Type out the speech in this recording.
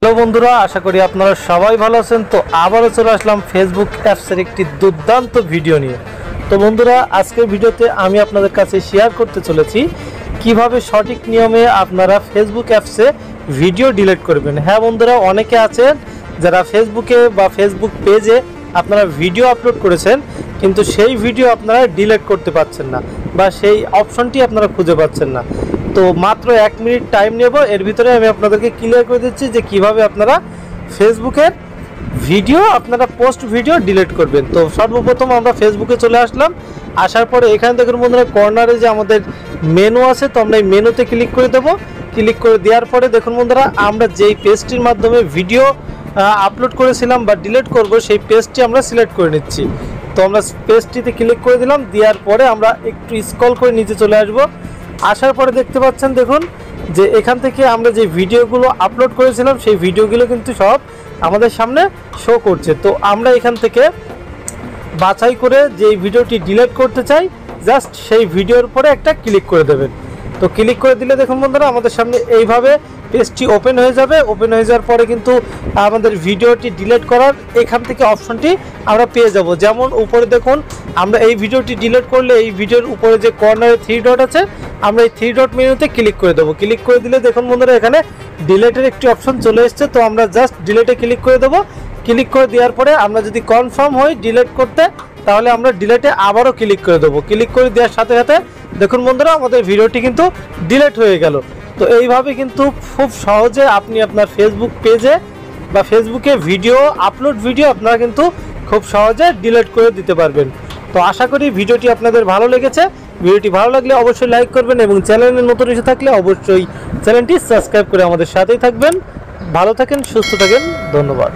Hello বন্ধুরা, আশা করি আপনারা সবাই ভালো আছেন। তো আবারও চলে আসলাম ফেসবুক অ্যাপসের একটি দুর্দান্ত ভিডিও নিয়ে। তো বন্ধুরা, আজকের ভিডিওতে আমি আপনাদের কাছে শেয়ার করতে চলেছি কিভাবে সঠিক নিয়মে আপনারা ফেসবুক অ্যাপসে ভিডিও ডিলিট করবেন। হ্যাঁ বন্ধুরা, অনেকে আছেন যারা ফেসবুকে বা ফেসবুক পেজে আপনারা ভিডিও আপলোড করেছেন, কিন্তু সেই ভিডিও আপনারা ডিলিট করতে পারছেন না বা সেই অপশনটি আপনারা খুঁজে পাচ্ছেন না। তো মাত্র 1 মিনিট টাইম নেব, এর ভিতরে আমি আপনাদেরকে ক্লিয়ার করে দিচ্ছি যে কিভাবে আপনারা ফেসবুকের ভিডিও আপনারা পোস্ট ভিডিও ডিলিট করবেন। তো সর্বপ্রথম আমরা ফেসবুকে চলে আসলাম। আসার পরে এখানে দেখুন বন্ধুরা, কর্নারে যে আমাদের মেনু আছে, তো আমরা এই মেনুতে ক্লিক করে দেবো। ক্লিক করে দেওয়ার পরে দেখুন বন্ধুরা, আমরা যেই পেজটির মাধ্যমে ভিডিও আপলোড করেছিলাম বা ডিলিট করব, সেই পেজটি আমরা সিলেক্ট করে নিচ্ছি। তো আমরা পেজটিতে ক্লিক করে দিলাম। দেওয়ার পরে আমরা একটু স্ক্রল করে নিচে চলে আসব। আসার পরে দেখতে পাচ্ছেন, দেখুন যে এখান থেকে আমরা যে ভিডিওগুলো আপলোড করেছিলাম সেই ভিডিওগুলো কিন্তু সব আমাদের সামনে শো করছে। তো আমরা এখান থেকে বাছাই করে যে ভিডিওটি ডিলিট করতে চাই, জাস্ট সেই ভিডিওর উপরে একটা ক্লিক করে দেবেন। তো ক্লিক করে দিলে দেখুন বন্ধুরা, আমাদের সামনে এইভাবে পেজটি ওপেন হয়ে যাবে। ওপেন হয়ে যাওয়ার পরে কিন্তু আমাদের ভিডিওটি ডিলিট করার এখান থেকে অপশনটি আমরা পেয়ে যাব। যেমন উপরে দেখুন, আমরা এই ভিডিওটি ডিলিট করলে এই ভিডিওর উপরে যে কর্নারে 3 ডট আছে, আমরা এই 3 ডট মেনুতে ক্লিক করে দেবো। ক্লিক করে দিলে দেখুন বন্ধুরা, এখানে ডিলিটের একটি অপশন চলে এসছে। তো আমরা জাস্ট ডিলিটে ক্লিক করে দেবো। ক্লিক করে দেওয়ার পরে আমরা যদি কনফার্ম হই ডিলিট করতে, তাহলে আমরা ডিলিটে আবারও ক্লিক করে দেবো। ক্লিক করে দেওয়ার সাথে সাথে দেখুন বন্ধুরা, আমাদের ভিডিওটি কিন্তু ডিলিট হয়ে গেল। তো এইভাবে কিন্তু খুব সহজে আপনি আপনার ফেসবুক পেজে বা ফেসবুকে ভিডিও আপলোড ভিডিও আপনারা কিন্তু খুব সহজে ডিলিট করে দিতে পারবেন। তো আশা করি ভিডিওটি আপনাদের ভালো লেগেছে। ভিডিওটি ভালো লাগলে অবশ্যই লাইক করবেন এবং চ্যানেলে নতুন এসে থাকলে অবশ্যই চ্যানেলটি সাবস্ক্রাইব করে আমাদের সাথেই থাকবেন। ভালো থাকেন, সুস্থ থাকেন, ধন্যবাদ।